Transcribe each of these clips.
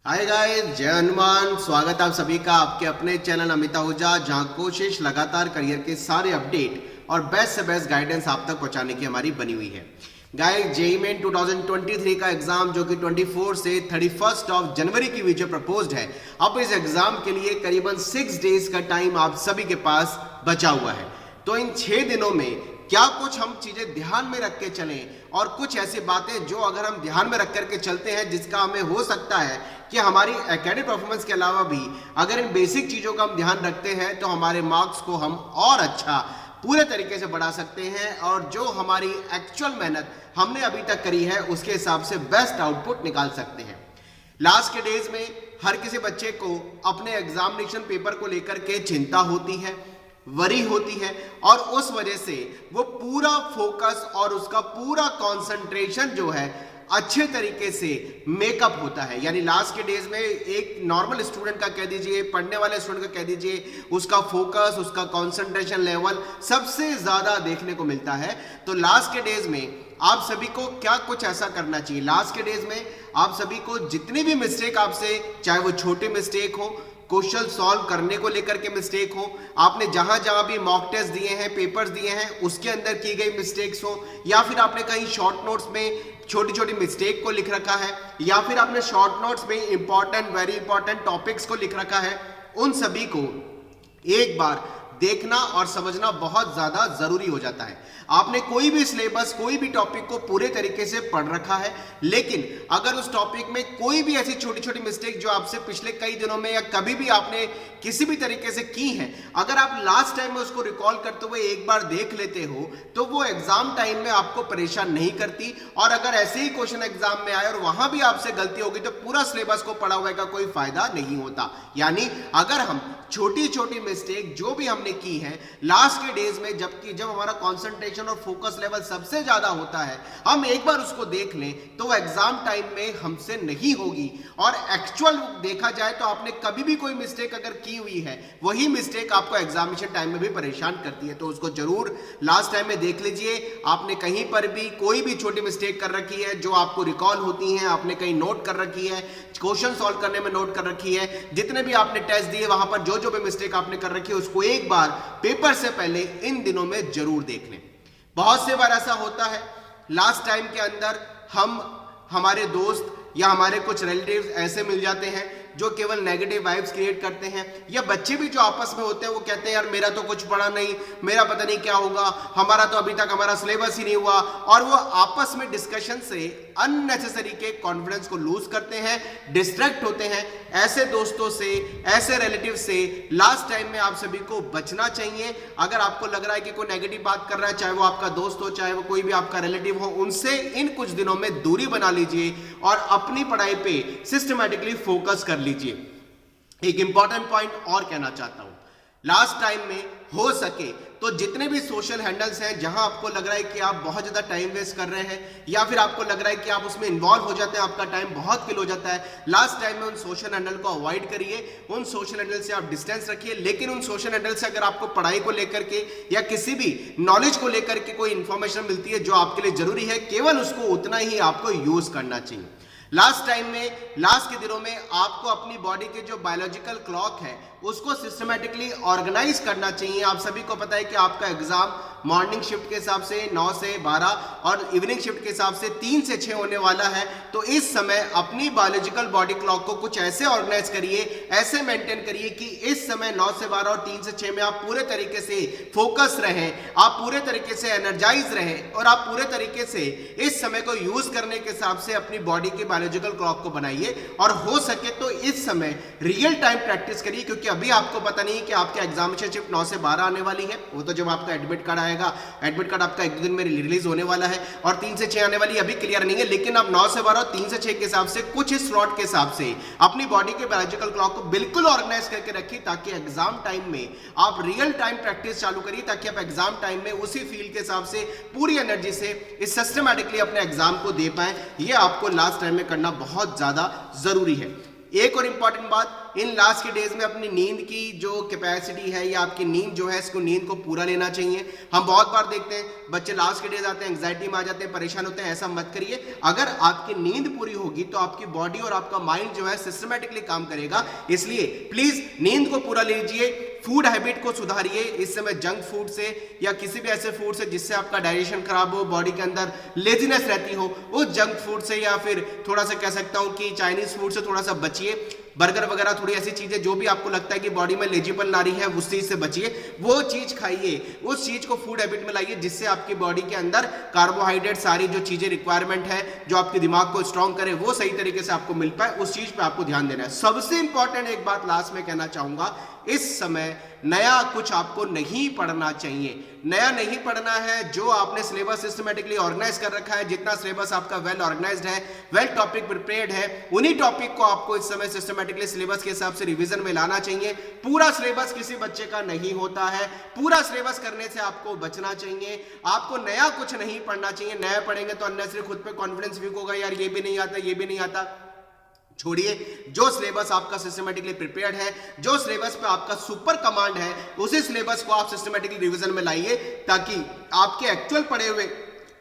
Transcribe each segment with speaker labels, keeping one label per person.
Speaker 1: Hi guys, जय हनुमान। स्वागत आप सभी का आपके अपने चैनल अमित आहूजा, जहां कोशिश लगातार करियर के सारे अपडेट और बेस्ट से बेस्ट गाइडेंस आप तक पहुंचाने की हमारी बनी हुई है। गाइस, जेईई मेन 2023 का एग्जाम जो कि 24 से 31 ऑफ जनवरी की बीच प्रपोज्ड है, अब इस एग्जाम के लिए करीबन 6 डेज का टाइम आप सभी के पास बचा हुआ है। तो इन 6 दिनों में क्या कुछ हम चीजें ध्यान में रख के चलें और कुछ ऐसी बातें जो अगर हम ध्यान में रख करके चलते हैं जिसका हमें हो सकता है कि हमारी एकेडमिक परफॉर्मेंस के अलावा भी अगर इन बेसिक चीजों का हम ध्यान रखते हैं तो हमारे मार्क्स को हम और अच्छा पूरे तरीके से बढ़ा सकते हैं और जो हमारी एक्चुअल मेहनत हमने अभी तक करी है उसके हिसाब से बेस्ट आउटपुट निकाल सकते हैं। लास्ट के डेज में हर किसी बच्चे को अपने एग्जामिनेशन पेपर को लेकर के चिंता होती है, वरी होती है और उस वजह से वो पूरा फोकस और उसका पूरा कंसंट्रेशन जो है अच्छे तरीके से मेकअप होता है। यानी लास्ट के डेज में एक नॉर्मल स्टूडेंट का कह दीजिए, पढ़ने वाले स्टूडेंट का कह दीजिए, उसका फोकस, उसका कंसंट्रेशन लेवल सबसे ज्यादा देखने को मिलता है। तो लास्ट के डेज में आप सभी को क्या कुछ ऐसा करना चाहिए। लास्ट के डेज में आप सभी को जितनी भी मिस्टेक आपसे, चाहे वो छोटी मिस्टेक हो, क्वेश्चन सॉल्व करने को लेकर के मिस्टेक हो, आपने जहां जहां भी मॉक टेस्ट दिए हैं, पेपर्स दिए हैं, उसके अंदर की गई मिस्टेक्स हो, या फिर आपने कहीं शॉर्ट नोट्स में छोटी छोटी मिस्टेक को लिख रखा है, या फिर आपने शॉर्ट नोट्स में इंपॉर्टेंट, वेरी इंपॉर्टेंट टॉपिक्स को लिख रखा है, उन सभी को एक बार देखना और समझना बहुत ज्यादा जरूरी हो जाता है। आपने कोई भी सिलेबस, कोई भी टॉपिक को पूरे तरीके से पढ़ रखा है, लेकिन अगर उस टॉपिक में कोई भी ऐसी छोटी छोटी मिस्टेक जो आपसे पिछले कई दिनों में या कभी भी आपने किसी भी तरीके से की है, अगर आप लास्ट टाइम में उसको रिकॉल करते हुए एक बार देख लेते हो तो वो एग्जाम टाइम में आपको परेशान नहीं करती। और अगर ऐसे ही क्वेश्चन एग्जाम में आए और वहां भी आपसे गलती होगी तो पूरा सिलेबस को पढ़ा हुए का कोई फायदा नहीं होता। यानी अगर हम छोटी छोटी मिस्टेक जो भी हमने की है लास्ट के डेज में, जब हमारा कंसंट्रेशन और फोकस लेवल सबसे ज्यादा होता है, हम एक बार उसको देख लें तो एग्जाम टाइम में हमसे नहीं होगी। और एक्चुअल देखा जाए तो आपने कभी भी कोई मिस्टेक अगर की हुई है, वही मिस्टेक आपको एग्जामिनेशन टाइम में भी परेशान करती है। तो उसको जरूर लास्ट टाइम में देख लीजिए। आपने कहीं पर भी कोई भी छोटी मिस्टेक कर रखी है जो आपको रिकॉल होती है, आपने कहीं नोट कर रखी है, क्वेश्चन सॉल्व करने में नोट कर रखी है, जितने भी आपने टेस्ट दिए वहां पर जो जो भी मिस्टेक आपने कर रखी है उसको एक बार पेपर से पहले इन दिनों में जरूर देख लें। बहुत से बार ऐसा होता है लास्ट टाइम के अंदर हमारे दोस्त या हमारे कुछ रिलेटिव्स ऐसे मिल जाते हैं जो केवल नेगेटिव वाइब्स क्रिएट करते हैं, या बच्चे भी जो आपस में होते हैं वो कहते हैं यार मेरा तो कुछ पढ़ा नहीं, मेरा पता नहीं क्या होगा, हमारा तो अभी तक हमारा सिलेबस ही नहीं हुआ। और वो आपस में डिस्कशन से अननेसेसरी के कॉन्फिडेंस को लूज करते हैं, डिस्ट्रैक्ट होते हैं। ऐसे दोस्तों से, ऐसे रिलेटिव से लास्ट टाइम में आप सभी को बचना चाहिए। अगर आपको लग रहा है कि कोई नेगेटिव बात कर रहा है, चाहे वो आपका दोस्त हो, चाहे वो कोई भी आपका रिलेटिव हो, उनसे इन कुछ दिनों में दूरी बना लीजिए और अपनी पढ़ाई पे सिस्टमैटिकली फोकस कर लीजिए। एक इंपॉर्टेंट पॉइंट और कहना चाहता हूं, लास्ट टाइम में हो सके तो जितने भी सोशल हैंडल्स हैं जहां आपको लग रहा है कि आप बहुत ज्यादा टाइम वेस्ट कर रहे हैं या फिर आपको लग रहा है कि आप उसमें इन्वॉल्व हो जाते हैं, आपका टाइम बहुत किल हो जाता है, लास्ट टाइम में उन सोशल हैंडल को अवॉइड करिए, उन सोशल हैंडल से आप डिस्टेंस रखिए। लेकिन उन सोशल हैंडल से अगर आपको पढ़ाई को लेकर के या किसी भी नॉलेज को लेकर के कोई इंफॉर्मेशन मिलती है जो आपके लिए जरूरी है, केवल उसको उतना ही आपको यूज करना चाहिए। लास्ट टाइम में, लास्ट के दिनों में आपको अपनी बॉडी के जो बायोलॉजिकल क्लॉक है उसको सिस्टमैटिकली ऑर्गेनाइज करना चाहिए। आप सभी को पता है कि आपका एग्जाम मॉर्निंग शिफ्ट के हिसाब से 9 से 12 और इवनिंग शिफ्ट के हिसाब से 3 से 6 होने वाला है। तो इस समय अपनी बायोलॉजिकल बॉडी क्लॉक को कुछ ऐसे ऑर्गेनाइज करिए, ऐसे मेंटेन करिए कि इस समय 9 से 12 और 3 से 6 में आप पूरे तरीके से फोकस रहें, आप पूरे तरीके से एनर्जाइज रहें और आप पूरे तरीके से इस समय को यूज करने के हिसाब से अपनी बॉडी की बायोलॉजिकल क्लॉक को बनाइए। और हो सके तो इस समय रियल टाइम प्रैक्टिस करिए, क्योंकि अभी आपको पता नहीं कि आपके एग्जामिनेशन शिफ्ट 9 से 12 आने वाली है। वो तो जब आपका एडमिट कार्ड आएगा, एडमिट कार्ड आपका एक दिन में रिलीज होने वाला है, और 3 से 6 आने वाली अभी क्लियर नहीं है। लेकिन आप 9 से 12 और 3 से 6 के हिसाब से कुछ इस स्लॉट के हिसाब से अपनी बॉडी के बायोलॉजिकल क्लॉक को बिल्कुल ऑर्गेनाइज करके रखिए, ताकि एग्जाम टाइम में आप रियल टाइम प्रैक्टिस चालू करिए, ताकि आप एग्जाम टाइम में उसी फील्ड के हिसाब से पूरी एनर्जी से इस सिस्टमैटिकली अपने एग्जाम को दे पाए। ये आपको लास्ट टाइम में करना बहुत ज्यादा जरूरी है। एक और इंपॉर्टेंट बात, इन लास्ट के डेज में अपनी नींद की जो कैपेसिटी है या आपकी नींद जो है, इसको नींद को पूरा लेना चाहिए। हम बहुत बार देखते हैं बच्चे लास्ट के डेज आते हैं, एंग्जाइटी में आ जाते हैं, परेशान होते हैं। ऐसा मत करिए। अगर आपकी नींद पूरी होगी तो आपकी बॉडी और आपका माइंड जो है सिस्टमेटिकली काम करेगा। इसलिए प्लीज नींद को पूरा लीजिए। फूड हैबिट को सुधारिए। इस समय जंक फूड से या किसी भी ऐसे फूड से जिससे आपका डाइजेशन खराब हो, बॉडी के अंदर लेजीनेस रहती हो, उस जंक फूड से या फिर थोड़ा सा कह सकता हूं कि चाइनीज फूड से थोड़ा सा बचिए। बर्गर वगैरह, थोड़ी ऐसी चीजें जो भी आपको लगता है कि बॉडी में लेजीपन ला रही है, उस चीज से बचिए। वो चीज खाइए, उस चीज को फूड हैबिट में लाइए जिससे आपकी बॉडी के अंदर कार्बोहाइड्रेट, सारी जो चीजें रिक्वायरमेंट है, जो आपके दिमाग को स्ट्रॉन्ग करे, वो सही तरीके से आपको मिल पाए। उस चीज पे आपको ध्यान देना है। सबसे इंपॉर्टेंट एक बात लास्ट में कहना चाहूंगा, इस समय नया कुछ आपको नहीं पढ़ना चाहिए। नया नहीं पढ़ना है। जो आपने सिलेबस सिस्टमेटिकली ऑर्गेनाइज कर रखा है, जितना सिलेबस आपका वेल ऑर्गेनाइज्ड है, वेल टॉपिक प्रिपेयर्ड है, उन्हीं टॉपिक को आपको इस समय सिस्टमेटिकली सिलेबस के हिसाब से रिवीजन में लाना चाहिए। पूरा सिलेबस किसी बच्चे का नहीं होता है। पूरा सिलेबस करने से आपको बचना चाहिए। आपको नया कुछ नहीं पढ़ना चाहिए। नया पढ़ेंगे तो अननेसेसरी खुद पे कॉन्फिडेंस वीक होगा, यार ये भी नहीं आता, ये भी नहीं आता। छोड़िए। जो सिलेबस आपका सिस्टमेटिकली प्रिपेयर्ड है, जो सिलेबस पे आपका सुपर कमांड है, उसी सिलेबस को आप सिस्टमेटिकली रिवीजन में लाइए, ताकि आपके एक्चुअल पढ़े हुए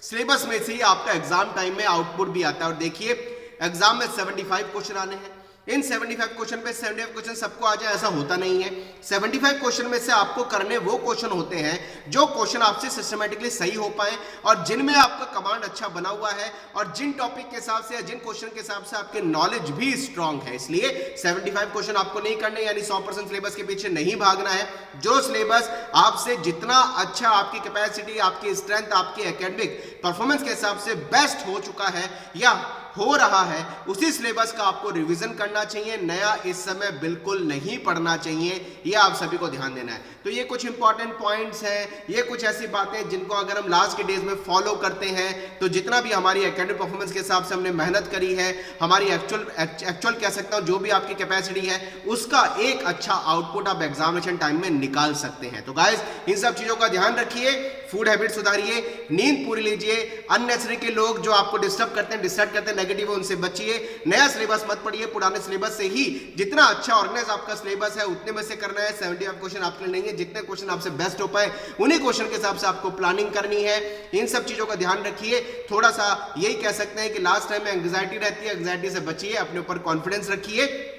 Speaker 1: सिलेबस में से ही आपका एग्जाम टाइम में आउटपुट भी आता है। और देखिए, एग्जाम में 75 क्वेश्चन आने हैं। इन 75 क्वेश्चन पे 75 क्वेश्चन सबको आ जाए ऐसा होता नहीं है। 75 क्वेश्चन में से आपको करने वो क्वेश्चन होते हैं जो क्वेश्चन आपसे सिस्टमेटिकली सही हो पाए और जिनमें आपका कमांड अच्छा बना हुआ है और जिन टॉपिक के हिसाब से या जिन क्वेश्चन के हिसाब से आपके नॉलेज भी स्ट्रांग है। इसलिए 75 क्वेश्चन आपको नहीं करने, यानी 100% सिलेबस के पीछे नहीं भागना है। जो सिलेबस आपसे जितना अच्छा, आपकी कैपेसिटी, आपकी स्ट्रेंथ, आपकी एकेडमिक परफॉर्मेंस के हिसाब से बेस्ट हो चुका है या हो रहा है, उसी सिलेबस का आपको रिवीजन करना चाहिए। नया इस समय बिल्कुल नहीं पढ़ना चाहिए। ये आप सभी को ध्यान देना है। तो ये कुछ इंपॉर्टेंट पॉइंट्स हैं, ये कुछ ऐसी बातें जिनको अगर हम लास्ट के डेज में फॉलो करते हैं तो जितना भी हमारी एकेडमिक परफॉर्मेंस के हिसाब से हमने मेहनत करी है, हमारी एक्चुअल कह सकता हूं जो भी आपकी कैपेसिटी है, उसका एक अच्छा आउटपुट आप एग्जामिनेशन टाइम में निकाल सकते हैं। तो गाइस, इन सब चीजों का ध्यान रखिए। फूड हैबिट सुधारिए, नींद पूरी लीजिए। अननेसेसरी के लोग जो आपको डिस्टर्ब करते हैं, डिस्ट्रैक्ट करते हैं, नेगेटिव, उनसे बचिए। नया सिलेबस मत पढ़िए। पुराने सिलेबस से ही जितना अच्छा ऑर्गेनाइज आपका सिलेबस है उतने में से करना है। 75 क्वेश्चन आपके लिए नहीं है। जितने क्वेश्चन आपसे बेस्ट हो पाए उन्हीं क्वेश्चन के हिसाब से आपको प्लानिंग करनी है। इन सब चीजों का ध्यान रखिए। थोड़ा सा यही कह सकते हैं कि लास्ट टाइम में एंग्जाइटी रहती है, एंग्जाइटी से बचिए, अपने ऊपर कॉन्फिडेंस रखिए।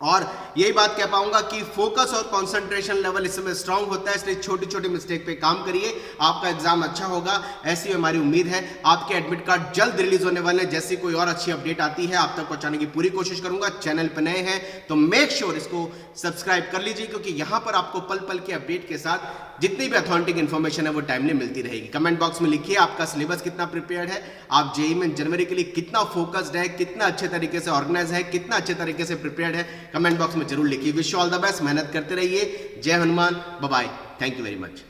Speaker 1: और यही बात कह पाऊंगा कि फोकस और कंसंट्रेशन लेवल इस समय स्ट्रांग होता है। इसलिए छोटी छोटी मिस्टेक पे काम करिए, आपका एग्जाम अच्छा होगा, ऐसी हमारी उम्मीद है। आपके एडमिट कार्ड जल्द रिलीज होने वाले हैं। जैसी कोई और अच्छी अपडेट आती है आप तक पहुंचाने की पूरी कोशिश करूंगा। चैनल पर नए हैं तो मेक श्योर इसको सब्सक्राइब कर लीजिए, क्योंकि यहां पर आपको पल पल के अपडेट के साथ जितनी भी अथॉन्टिक इन्फॉर्मेशन है वो टाइमली मिलती रहेगी। कमेंट बॉक्स में लिखिए आपका सिलेबस कितना प्रिपेयर्ड है, आप जेईई में जनवरी के लिए कितना फोकस्ड है, कितना अच्छे तरीके से ऑर्गेनाइज है, कितना अच्छे तरीके से प्रिपेयर्ड है। कमेंट बॉक्स में जरूर लिखिए। Wish you all the best. मेहनत करते रहिए। जय Hanuman. Bye bye. Thank you very much.